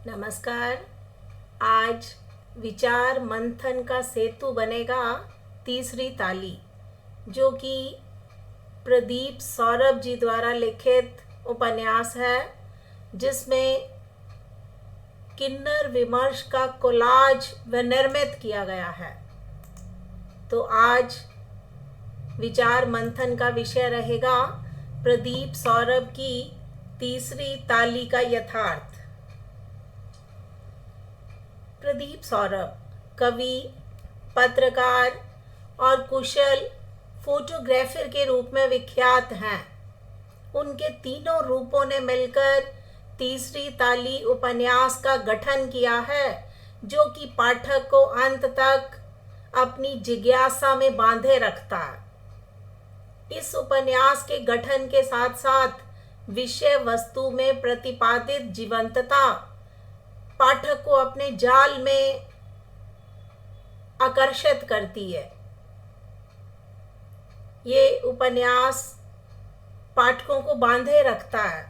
नमस्कार। आज विचार मंथन का सेतु बनेगा तीसरी ताली, जो कि प्रदीप सौरभ जी द्वारा लिखित उपन्यास है, जिसमें किन्नर विमर्श का कोलाज विनिर्मित किया गया है। तो आज विचार मंथन का विषय रहेगा प्रदीप सौरभ की तीसरी ताली का यथार्थ। प्रदीप सौरभ कवि, पत्रकार और कुशल फोटोग्राफर के रूप में विख्यात हैं। उनके तीनों रूपों ने मिलकर तीसरी ताली उपन्यास का गठन किया है, जो कि पाठक को अंत तक अपनी जिज्ञासा में बांधे रखता है। इस उपन्यास के गठन के साथ साथ विषय वस्तु में प्रतिपादित जीवंतता पाठक को अपने जाल में आकर्षित करती है। ये उपन्यास पाठकों को बांधे रखता है।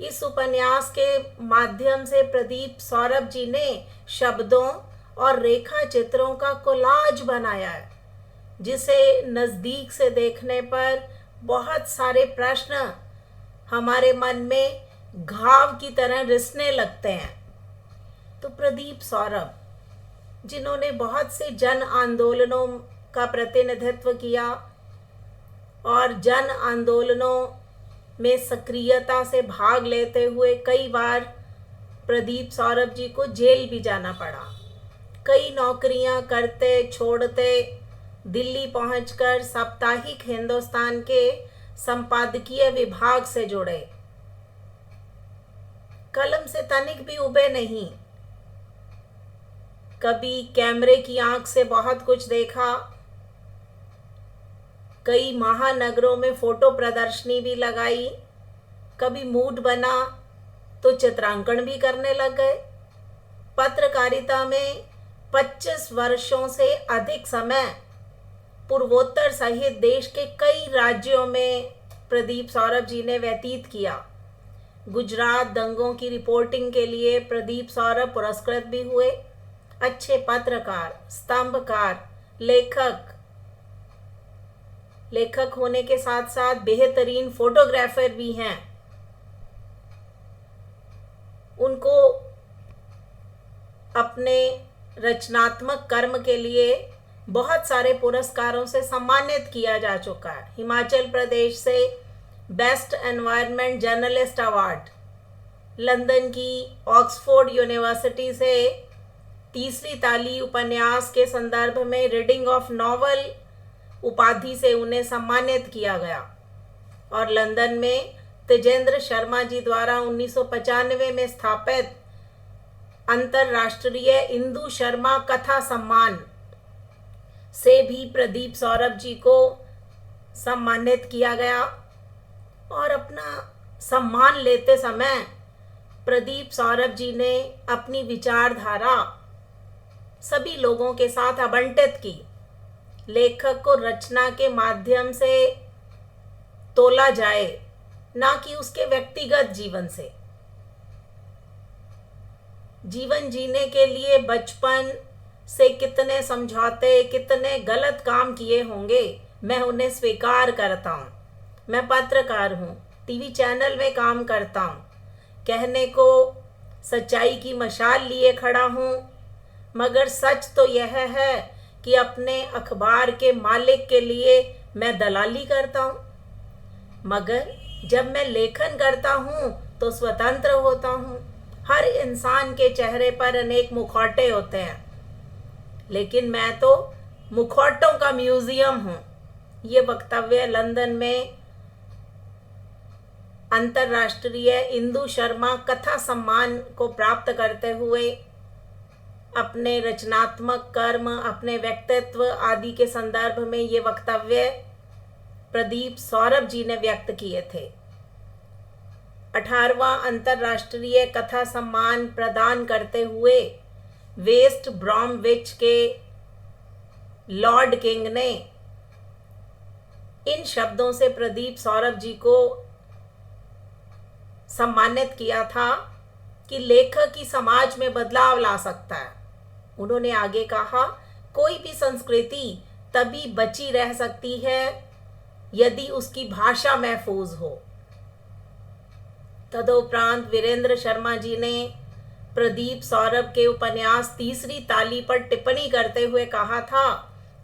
इस उपन्यास के माध्यम से प्रदीप सौरभ जी ने शब्दों और रेखा चित्रों का कोलाज बनाया है, जिसे नज़दीक से देखने पर बहुत सारे प्रश्न हमारे मन में घाव की तरह रिसने लगते हैं। तो प्रदीप सौरभ, जिन्होंने बहुत से जन आंदोलनों का प्रतिनिधित्व किया और जन आंदोलनों में सक्रियता से भाग लेते हुए कई बार प्रदीप सौरभ जी को जेल भी जाना पड़ा। कई नौकरियां करते छोड़ते दिल्ली पहुंचकर साप्ताहिक हिंदुस्तान के संपादकीय विभाग से जुड़े। कलम से तनिक भी उबे नहीं। कभी कैमरे की आंख से बहुत कुछ देखा, कई महानगरों में फोटो प्रदर्शनी भी लगाई, कभी मूड बना तो चित्रांकन भी करने लग गए। पत्रकारिता में 25 वर्षों से अधिक समय पूर्वोत्तर सहित देश के कई राज्यों में प्रदीप सौरभ जी ने व्यतीत किया। गुजरात दंगों की रिपोर्टिंग के लिए प्रदीप सौरभ पुरस्कृत भी हुए। अच्छे पत्रकार, स्तंभकार, लेखक होने के साथ साथ बेहतरीन फोटोग्राफर भी हैं। उनको अपने रचनात्मक कर्म के लिए बहुत सारे पुरस्कारों से सम्मानित किया जा चुका है। हिमाचल प्रदेश से best environment journalist award, London की ऑक्सफोर्ड यूनिवर्सिटी से तीसरी ताली उपन्यास के संदर्भ में रीडिंग ऑफ नॉवल उपाधि से उन्हें सम्मानित किया गया, और लंदन में तेजेंद्र शर्मा जी द्वारा 1995 में स्थापित अंतर्राष्ट्रीय इंदु शर्मा कथा सम्मान से भी प्रदीप सौरभ जी को सम्मानित किया गया। और अपना सम्मान लेते समय प्रदीप सौरभ जी ने अपनी विचारधारा सभी लोगों के साथ आवंटित की। लेखक को रचना के माध्यम से तोला जाए, ना कि उसके व्यक्तिगत जीवन से। जीवन जीने के लिए बचपन से कितने समझौते, कितने गलत काम किए होंगे, मैं उन्हें स्वीकार करता हूँ। मैं पत्रकार हूँ, टीवी चैनल में काम करता हूँ, कहने को सच्चाई की मशाल लिए खड़ा हूँ, मगर सच तो यह है कि अपने अखबार के मालिक के लिए मैं दलाली करता हूँ। मगर जब मैं लेखन करता हूँ तो स्वतंत्र होता हूँ। हर इंसान के चेहरे पर अनेक मुखौटे होते हैं, लेकिन मैं तो मुखौटों का म्यूजियम हूँ। ये वक्तव्य लंदन में अंतर्राष्ट्रीय इंदु शर्मा कथा सम्मान को प्राप्त करते हुए अपने रचनात्मक कर्म, अपने व्यक्तित्व आदि के संदर्भ में ये वक्तव्य प्रदीप सौरभ जी ने व्यक्त किए थे। 18वां अंतर्राष्ट्रीय कथा सम्मान प्रदान करते हुए वेस्ट ब्रॉमविच के लॉर्ड किंग ने इन शब्दों से प्रदीप सौरभ जी को सम्मानित किया था कि लेखक ही समाज में बदलाव ला सकता है। उन्होंने आगे कहा, कोई भी संस्कृति तभी बची रह सकती है यदि उसकी भाषा महफूज हो। तदुपरांत वीरेंद्र शर्मा जी ने प्रदीप सौरभ के उपन्यास तीसरी ताली पर टिप्पणी करते हुए कहा था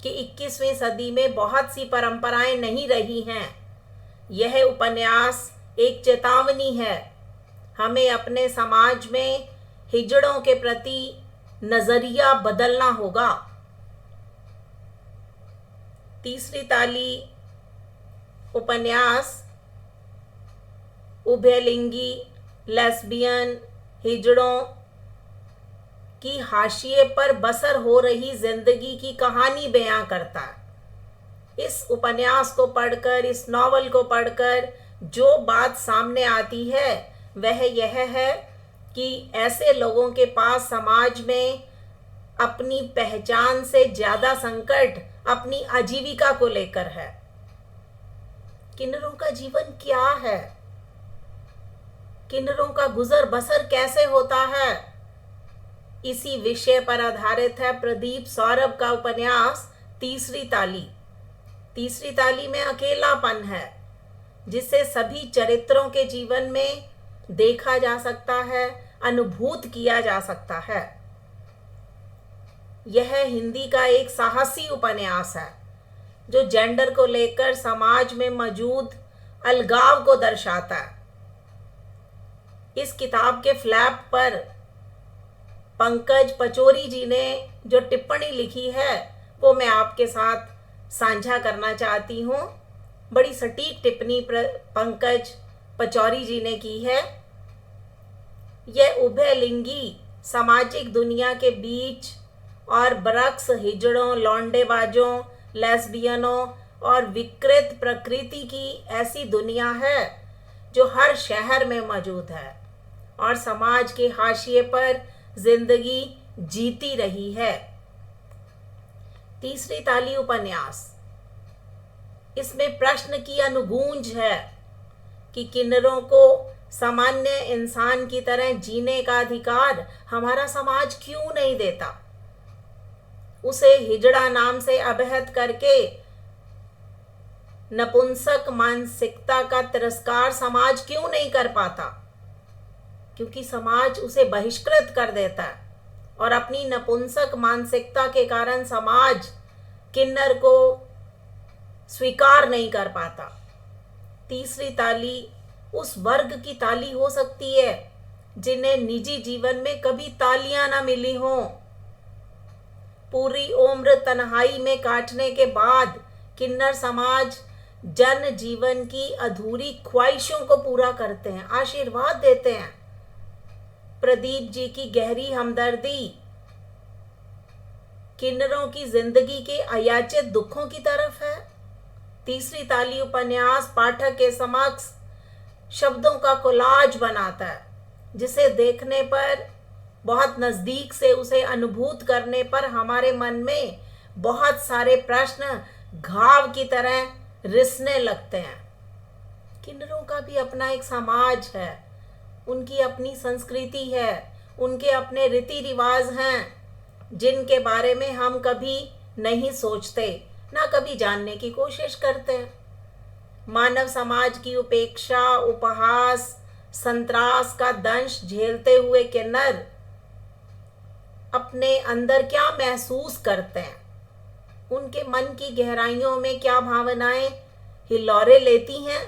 कि 21वीं सदी में बहुत सी परंपराएं नहीं रही हैं। यह उपन्यास एक चेतावनी है। हमें अपने समाज में हिजड़ों के प्रति नजरिया बदलना होगा। तीसरी ताली उपन्यास उभयलिंगी, लेस्बियन, हिजड़ों की हाशिए पर बसर हो रही जिंदगी की कहानी बयां करता है। इस उपन्यास को पढ़कर, इस नॉवल को पढ़कर जो बात सामने आती है वह यह है कि ऐसे लोगों के पास समाज में अपनी पहचान से ज्यादा संकट अपनी आजीविका को लेकर है। किन्नरों का जीवन क्या है? किन्नरों का गुजर बसर कैसे होता है? इसी विषय पर आधारित है प्रदीप सौरभ का उपन्यास तीसरी ताली। तीसरी ताली में अकेलापन है जिसे सभी चरित्रों के जीवन में देखा जा सकता है, अनुभूत किया जा सकता है। यह हिंदी का एक साहसी उपन्यास है जो जेंडर को लेकर समाज में मौजूद अलगाव को दर्शाता है। इस किताब के फ्लैप पर पंकज पचौरी जी ने जो टिप्पणी लिखी है वो मैं आपके साथ साझा करना चाहती हूँ। बड़ी सटीक टिप्पणी पंकज पचौरी जी ने की है। यह उभयलिंगी सामाजिक दुनिया के बीच और बरक्स हिजड़ों, लौंडेबाजों, लेस्बियनों और विकृत प्रकृति की ऐसी दुनिया है जो हर शहर में मौजूद है और समाज के हाशिए पर जिंदगी जीती रही है। तीसरी ताली उपन्यास, इसमें प्रश्न की अनुगूंज है कि किन्नरों को सामान्य इंसान की तरह जीने का अधिकार हमारा समाज क्यों नहीं देता? उसे हिजड़ा नाम से अवहित करके नपुंसक मानसिकता का तिरस्कार समाज क्यों नहीं कर पाता? क्योंकि समाज उसे बहिष्कृत कर देता है और अपनी नपुंसक मानसिकता के कारण समाज किन्नर को स्वीकार नहीं कर पाता। तीसरी ताली उस वर्ग की ताली हो सकती है जिन्हें निजी जीवन में कभी तालियां ना मिली हों। पूरी उम्र तन्हाई में काटने के बाद किन्नर समाज जन जीवन की अधूरी ख्वाहिशों को पूरा करते हैं, आशीर्वाद देते हैं। प्रदीप जी की गहरी हमदर्दी किन्नरों की जिंदगी के अयाचित दुखों की तरफ है। तीसरी ताली उपन्यास पाठक के समक्ष शब्दों का कोलाज बनाता है जिसे देखने पर, बहुत नजदीक से उसे अनुभूत करने पर हमारे मन में बहुत सारे प्रश्न घाव की तरह रिसने लगते हैं। किन्नरों का भी अपना एक समाज है, उनकी अपनी संस्कृति है, उनके अपने रीति रिवाज हैं जिनके बारे में हम कभी नहीं सोचते, ना कभी जानने की कोशिश करते हैं। मानव समाज की उपेक्षा, उपहास, संत्रास का दंश झेलते हुए किन्नर अपने अंदर क्या महसूस करते हैं? उनके मन की गहराइयों में क्या भावनाएं हिलोरे लेती हैं?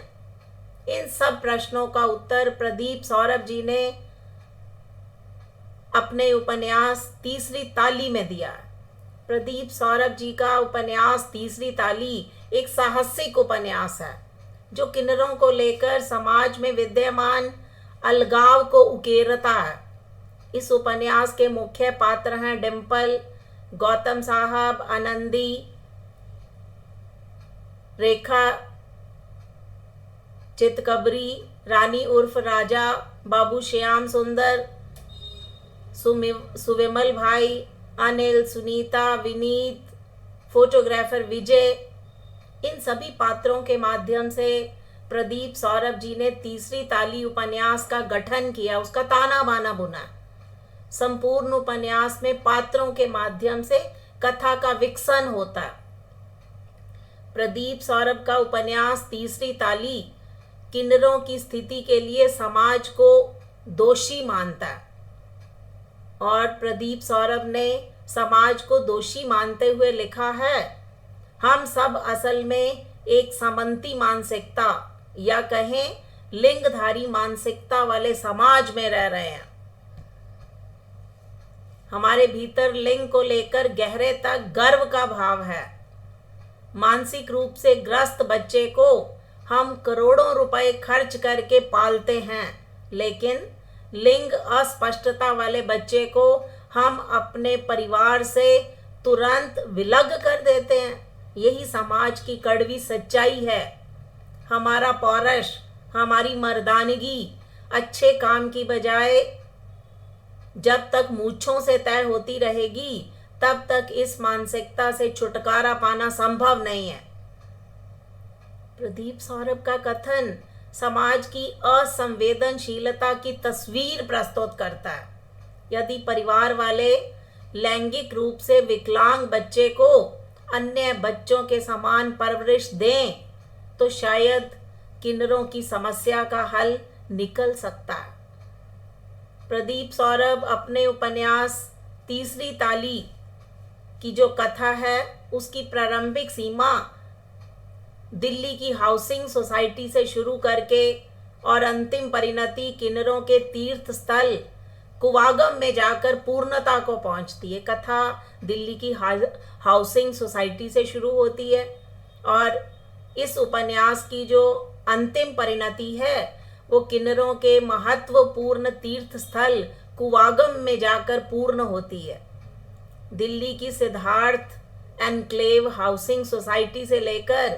इन सब प्रश्नों का उत्तर प्रदीप सौरभ जी ने अपने उपन्यास तीसरी ताली में दिया है। प्रदीप सौरभ जी का उपन्यास तीसरी ताली एक साहसिक उपन्यास है जो किन्नरों को लेकर समाज में विद्यमान अलगाव को उकेरता है। इस उपन्यास के मुख्य पात्र हैं डिम्पल, गौतम साहब, आनंदी, रेखा चितकबरी, रानी उर्फ राजा, बाबू श्याम सुंदर, सुविमल भाई, अनिल, सुनीता, विनीत, फोटोग्राफर विजय। इन सभी पात्रों के माध्यम से प्रदीप सौरभ जी ने तीसरी ताली उपन्यास का गठन किया, उसका ताना बाना बुना। संपूर्ण उपन्यास में पात्रों के माध्यम से कथा का विकसन होता है। प्रदीप सौरभ का उपन्यास तीसरी ताली किन्नरों की स्थिति के लिए समाज को दोषी मानता है, और प्रदीप सौरभ ने समाज को दोषी मानते हुए लिखा है, हम सब असल में एक समंती मानसिकता या कहें लिंगधारी मानसिकता वाले समाज में रह रहे हैं। हमारे भीतर लिंग को लेकर गहरे तक गर्व का भाव है। मानसिक रूप से ग्रस्त बच्चे को हम करोड़ों रुपए खर्च करके पालते हैं, लेकिन लिंग अस्पष्टता वाले बच्चे को हम अपने परिवार से तुरंत विलग कर देते हैं। यही समाज की कड़वी सच्चाई है। हमारा पौरुष, हमारी मर्दानगी अच्छे काम की बजाय जब तक मूंछों से तय होती रहेगी, तब तक इस मानसिकता से छुटकारा पाना संभव नहीं है। प्रदीप सौरभ का कथन समाज की असंवेदनशीलता की तस्वीर प्रस्तुत करता है। यदि परिवार वाले लैंगिक रूप से विकलांग बच्चे को अन्य बच्चों के समान परवरिश दें, तो शायद किन्नरों की समस्या का हल निकल सकता है। प्रदीप सौरभ अपने उपन्यास तीसरी ताली की जो कथा है, उसकी प्रारंभिक सीमा दिल्ली की हाउसिंग सोसाइटी से शुरू करके और अंतिम परिणति किन्नरों के तीर्थ स्थल कुवागम में जाकर पूर्णता को पहुंचती है। कथा दिल्ली की हाउसिंग सोसाइटी से शुरू होती है और इस उपन्यास की जो अंतिम परिणति है वो किन्नरों के महत्वपूर्ण तीर्थ स्थल कुवागम में जाकर पूर्ण होती है। दिल्ली की सिद्धार्थ एनक्लेव हाउसिंग सोसाइटी से लेकर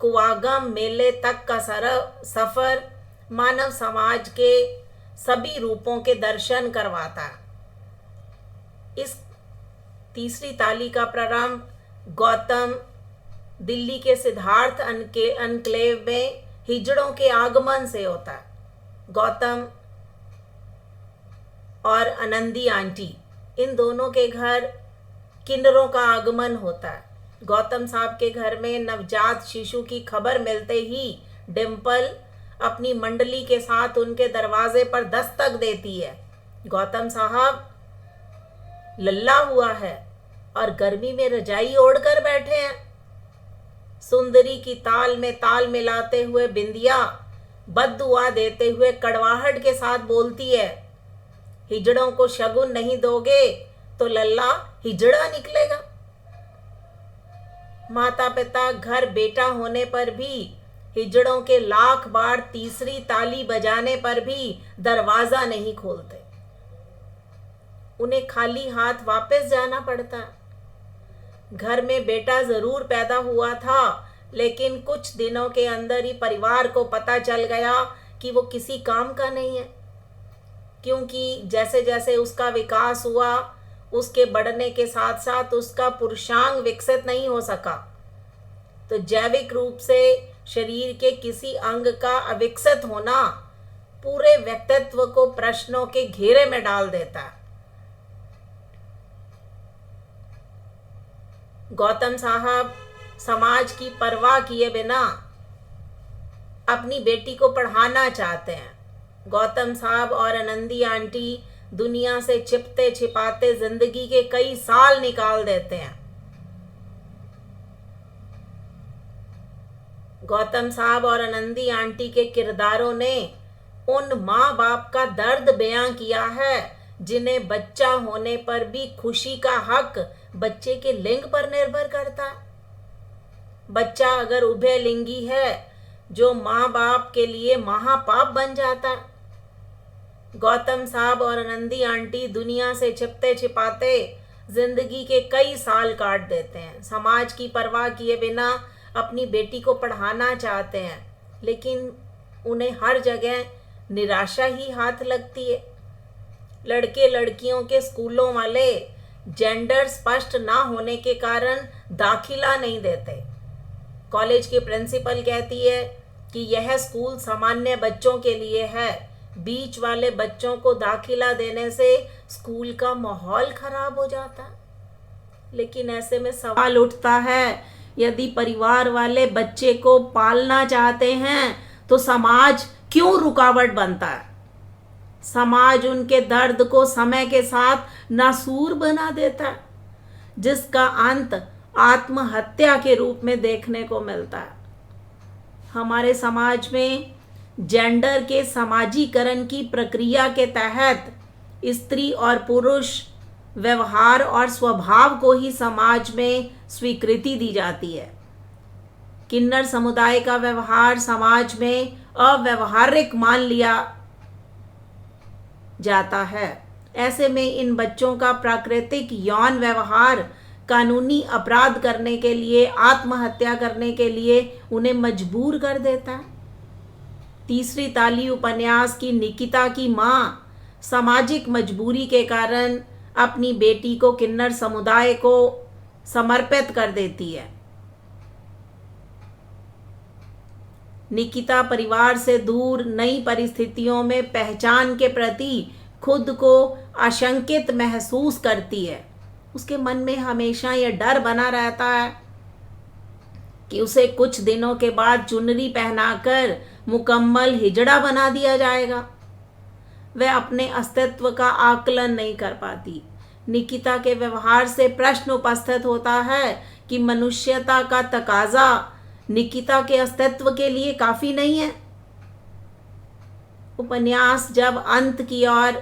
कुवागम मेले तक का सफर मानव समाज के सभी रूपों के दर्शन करवाता है। इस तीसरी ताली का प्रारंभ गौतम दिल्ली के सिद्धार्थ एनक्लेव में हिजड़ों के आगमन से होता है। गौतम और आनंदी आंटी, इन दोनों के घर किन्नरों का आगमन होता है। गौतम साहब के घर में नवजात शिशु की खबर मिलते ही डिम्पल अपनी मंडली के साथ उनके दरवाजे पर दस्तक देती है। गौतम साहब लल्ला हुआ है और गर्मी में रजाई ओढ़कर बैठे हैं। सुंदरी की ताल में ताल मिलाते हुए बिंदिया बद्दुआ देते हुए कड़वाहट के साथ बोलती है, हिजड़ों को शगुन नहीं दोगे तो लल्ला हिजड़ा निकलेगा। माता पिता घर बेटा होने पर भी हिजड़ों के लाख बार तीसरी ताली बजाने पर भी दरवाजा नहीं खोलते। उन्हें खाली हाथ वापस जाना पड़ता। घर में बेटा जरूर पैदा हुआ था, लेकिन कुछ दिनों के अंदर ही परिवार को पता चल गया कि वो किसी काम का नहीं है, क्योंकि जैसे जैसे उसका विकास हुआ उसके बढ़ने के साथ साथ उसका पुरुषांग विकसित नहीं हो सका। तो जैविक रूप से शरीर के किसी अंग का अविकसित होना पूरे व्यक्तित्व को प्रश्नों के घेरे में डाल देता है। गौतम साहब समाज की परवाह किए बिना अपनी बेटी को पढ़ाना चाहते हैं। गौतम साहब और आनंदी आंटी दुनिया से छिपते छिपाते जिंदगी के कई साल निकाल देते हैं। गौतम साहब और आनंदी आंटी के किरदारों ने उन माँ बाप का दर्द बयां किया है जिन्हें बच्चा होने पर भी खुशी का हक बच्चे के लिंग पर निर्भर करता है। बच्चा अगर उभय लिंगी है, जो माँ बाप के लिए महापाप बन जाता है। गौतम साहब और आनंदी आंटी दुनिया से छिपते छिपाते जिंदगी के कई साल काट देते हैं। समाज की परवाह किए बिना अपनी बेटी को पढ़ाना चाहते हैं, लेकिन उन्हें हर जगह निराशा ही हाथ लगती है। लड़के लड़कियों के स्कूलों वाले जेंडर स्पष्ट ना होने के कारण दाखिला नहीं देते। कॉलेज की प्रिंसिपल कहती है कि यह स्कूल सामान्य बच्चों के लिए है। बीच वाले बच्चों को दाखिला देने से स्कूल का माहौल खराब हो जाता। लेकिन ऐसे में सवाल उठता है, यदि परिवार वाले बच्चे को पालना चाहते हैं तो समाज क्यों रुकावट बनता है? समाज उनके दर्द को समय के साथ नासूर बना देता है, जिसका अंत आत्महत्या के रूप में देखने को मिलता है। हमारे समाज में जेंडर के समाजीकरण की प्रक्रिया के तहत स्त्री और पुरुष व्यवहार और स्वभाव को ही समाज में स्वीकृति दी जाती है। किन्नर समुदाय का व्यवहार समाज में अव्यवहारिक मान लिया जाता है। ऐसे में इन बच्चों का प्राकृतिक यौन व्यवहार कानूनी अपराध करने के लिए, आत्महत्या करने के लिए उन्हें मजबूर कर देता है। तीसरी ताली उपन्यास की निकिता की माँ सामाजिक मजबूरी के कारण अपनी बेटी को किन्नर समुदाय को समर्पित कर देती है। निकिता परिवार से दूर नई परिस्थितियों में पहचान के प्रति खुद को आशंकित महसूस करती है। उसके मन में हमेशा यह डर बना रहता है कि उसे कुछ दिनों के बाद चुनरी पहनाकर मुकम्मल हिजड़ा बना दिया जाएगा। वह अपने अस्तित्व का आकलन नहीं कर पाती। निकिता के व्यवहार से प्रश्न उपस्थित होता है कि मनुष्यता का तकाजा निकिता के अस्तित्व के लिए काफी नहीं है। उपन्यास जब अंत की ओर,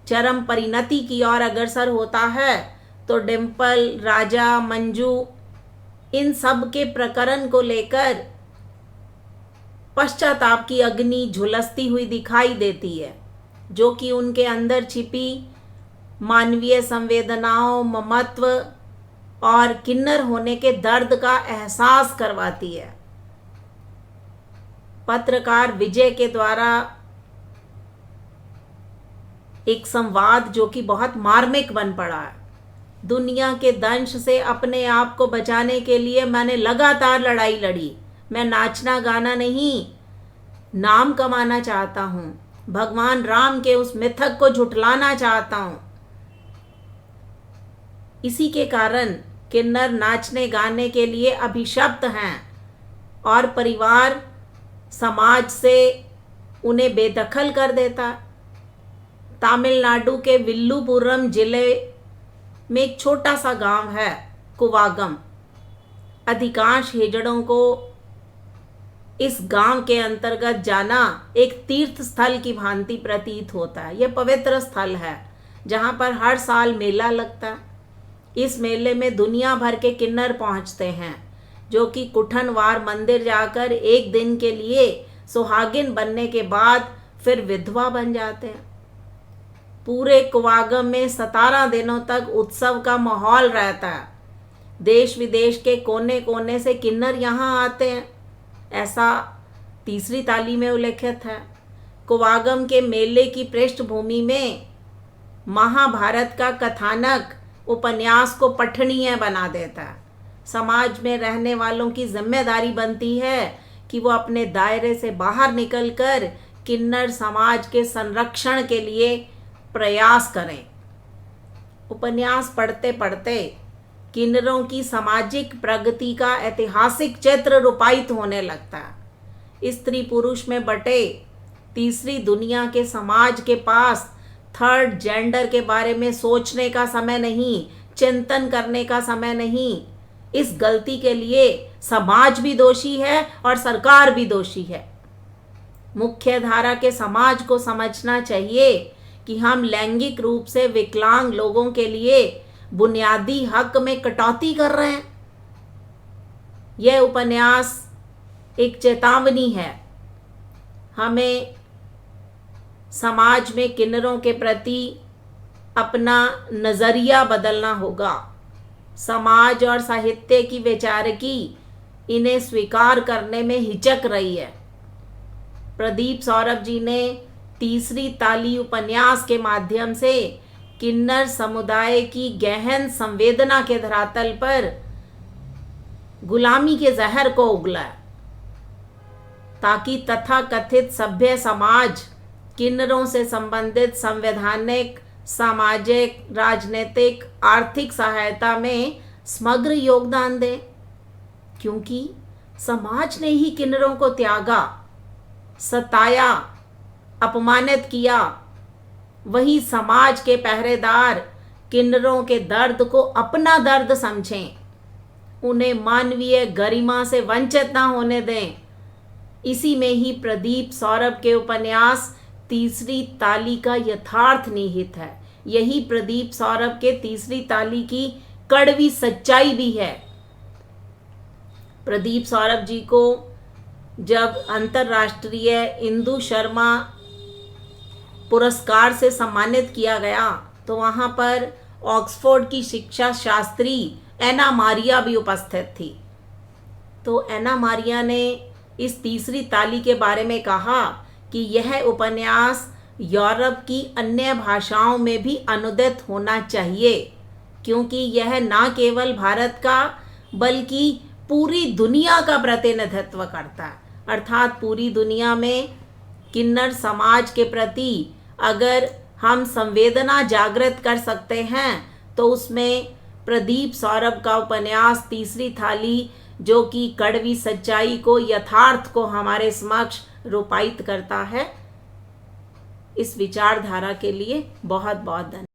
चरम परिणति की ओर अग्रसर होता है तो डिम्पल, राजा, मंजू इन सब के प्रकरण को लेकर पश्चाताप की अग्नि झुलसती हुई दिखाई देती है, जो कि उनके अंदर छिपी मानवीय संवेदनाओं, ममत्व और किन्नर होने के दर्द का एहसास करवाती है। पत्रकार विजय के द्वारा एक संवाद जो कि बहुत मार्मिक बन पड़ा है। दुनिया के दंश से अपने आप को बचाने के लिए मैंने लगातार लड़ाई लड़ी। मैं नाचना गाना नहीं, नाम कमाना चाहता हूँ। भगवान राम के उस मिथक को झुठलाना चाहता हूँ। इसी के कारण किन्नर नाचने गाने के लिए अभिशप्त हैं और परिवार समाज से उन्हें बेदखल कर देता। तमिलनाडु के विल्लुपुरम जिले में एक छोटा सा गांव है कुवागम। अधिकांश हिजड़ों को इस गांव के अंतर्गत जाना एक तीर्थ स्थल की भांति प्रतीत होता है। यह पवित्र स्थल है जहां पर हर साल मेला लगता है। इस मेले में दुनिया भर के किन्नर पहुंचते हैं, जो कि कुठनवार मंदिर जाकर एक दिन के लिए सुहागिन बनने के बाद फिर विधवा बन जाते हैं। पूरे कुवागम में 17 दिनों तक उत्सव का माहौल रहता है। देश विदेश के कोने कोने से किन्नर यहाँ आते हैं, ऐसा तीसरी ताली में उल्लेखित है। कुवागम के मेले की पृष्ठभूमि में महाभारत का कथानक उपन्यास को पठनीय बना देता है। समाज में रहने वालों की जिम्मेदारी बनती है कि वो अपने दायरे से बाहर निकलकर किन्नर समाज के संरक्षण के लिए प्रयास करें। उपन्यास पढ़ते पढ़ते किन्नरों की सामाजिक प्रगति का ऐतिहासिक चित्र रूपायित होने लगता है। स्त्री पुरुष में बटे तीसरी दुनिया के समाज के पास थर्ड जेंडर के बारे में सोचने का समय नहीं, चिंतन करने का समय नहीं। इस गलती के लिए समाज भी दोषी है और सरकार भी दोषी है। मुख्य धारा के समाज को समझना चाहिए कि हम लैंगिक रूप से विकलांग लोगों के लिए बुनियादी हक में कटौती कर रहे हैं। यह उपन्यास एक चेतावनी है। हमें समाज में किन्नरों के प्रति अपना नज़रिया बदलना होगा। समाज और साहित्य की वैचारिकी इन्हें स्वीकार करने में हिचक रही है। प्रदीप सौरभ जी ने तीसरी ताली उपन्यास के माध्यम से किन्नर समुदाय की गहन संवेदना के धरातल पर गुलामी के जहर को उगला। ताकि तथाकथित सभ्य समाज किन्नरों से संबंधित संवैधानिक, सामाजिक, राजनीतिक, आर्थिक सहायता में समग्र योगदान दे, क्योंकि समाज ने ही किन्नरों को त्यागा, सताया, अपमानित किया। वही समाज के पहरेदार किन्नरों के दर्द को अपना दर्द समझें, उन्हें मानवीय गरिमा से वंचित ना होने दें। इसी में ही प्रदीप सौरभ के उपन्यास तीसरी ताली का यथार्थ निहित है। यही प्रदीप सौरभ के तीसरी ताली की कड़वी सच्चाई भी है। प्रदीप सौरभ जी को जब अंतर्राष्ट्रीय इंदु शर्मा पुरस्कार से सम्मानित किया गया तो वहाँ पर ऑक्सफोर्ड की शिक्षा शास्त्री एना मारिया भी उपस्थित थी। तो एना मारिया ने इस तीसरी ताली के बारे में कहा कि यह उपन्यास यूरोप की अन्य भाषाओं में भी अनुदित होना चाहिए, क्योंकि यह न केवल भारत का बल्कि पूरी दुनिया का प्रतिनिधित्व करता है। अर्थात पूरी दुनिया में किन्नर समाज के प्रति अगर हम संवेदना जागृत कर सकते हैं तो उसमें प्रदीप सौरभ का उपन्यास तीसरी थाली, जो कि कड़वी सच्चाई को, यथार्थ को हमारे समक्ष रूपायित करता है। इस विचारधारा के लिए बहुत बहुत धन्यवाद।